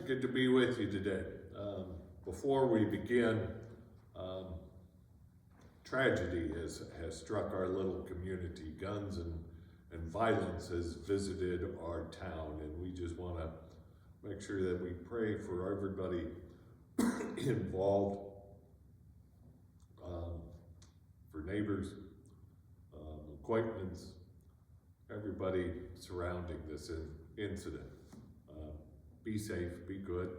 Good to be with you today. Before we begin, tragedy has struck our little community. Guns and violence has visited our town, and we just want to make sure that we pray for everybody involved, for neighbors, acquaintances, everybody surrounding this incident. Be safe, be good.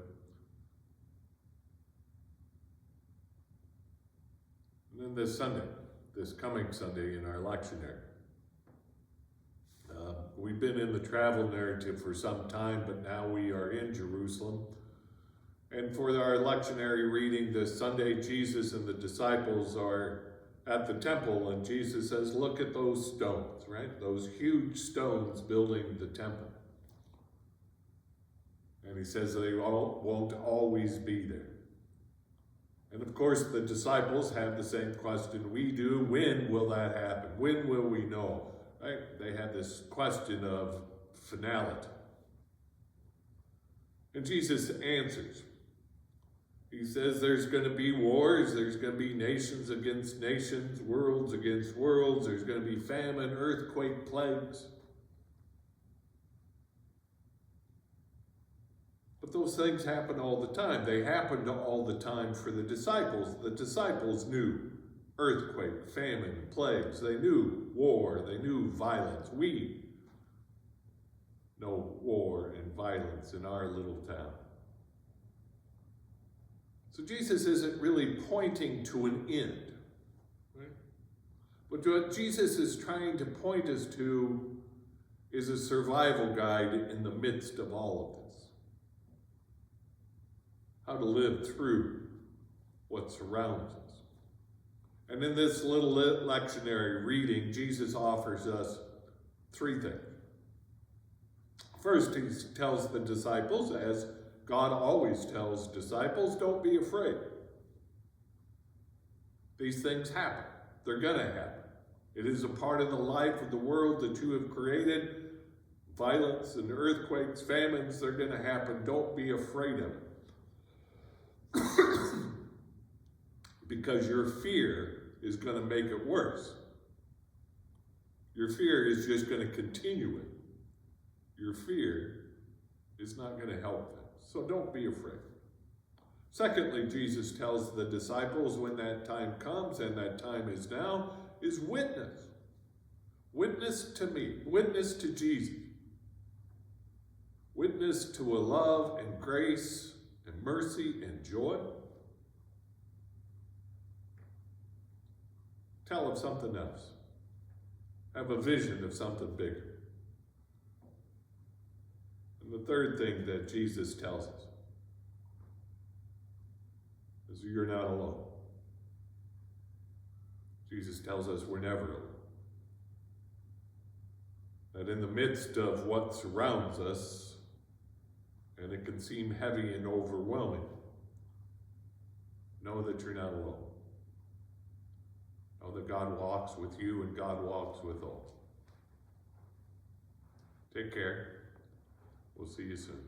And then this coming Sunday in our lectionary, we've been in the travel narrative for some time, but now we are in Jerusalem. And for our lectionary reading this Sunday, Jesus and the disciples are at the temple, and Jesus says, look at those stones, right? Those huge stones building the temple. And he says they won't always be there. And of course, the disciples have the same question we do. When will that happen? When will we know? Right? They have this question of finality. And Jesus answers. He says there's going to be wars, there's going to be nations against nations, worlds against worlds, there's going to be famine, earthquake, plagues. But those things happen all the time. They happened all the time for the disciples. The disciples knew earthquake, famine, plagues. They knew war. They knew violence. We know war and violence in our little town. So Jesus isn't really pointing to an end. Right? But what Jesus is trying to point us to is a survival guide in the midst of all of this. How to live through what surrounds us. And in this little lectionary reading, Jesus offers us three things. First, he tells the disciples, as God always tells disciples, don't be afraid. These things happen. They're going to happen. It is a part of the life of the world that you have created. Violence and earthquakes, famines, they're going to happen. Don't be afraid of it. Because your fear is going to make it worse. Your fear is just going to continue it. Your fear is not going to help them. So don't be afraid. Secondly, Jesus tells the disciples when that time comes, and that time is now, is witness. Witness to me. Witness to Jesus. Witness to a love and grace and mercy and joy. Tell of something else. Have a vision of something bigger. And the third thing that Jesus tells us is you're not alone. Jesus tells us we're never alone. That in the midst of what surrounds us, and it can seem heavy and overwhelming, know that you're not alone. Know that God walks with you and God walks with all. Take care. We'll see you soon.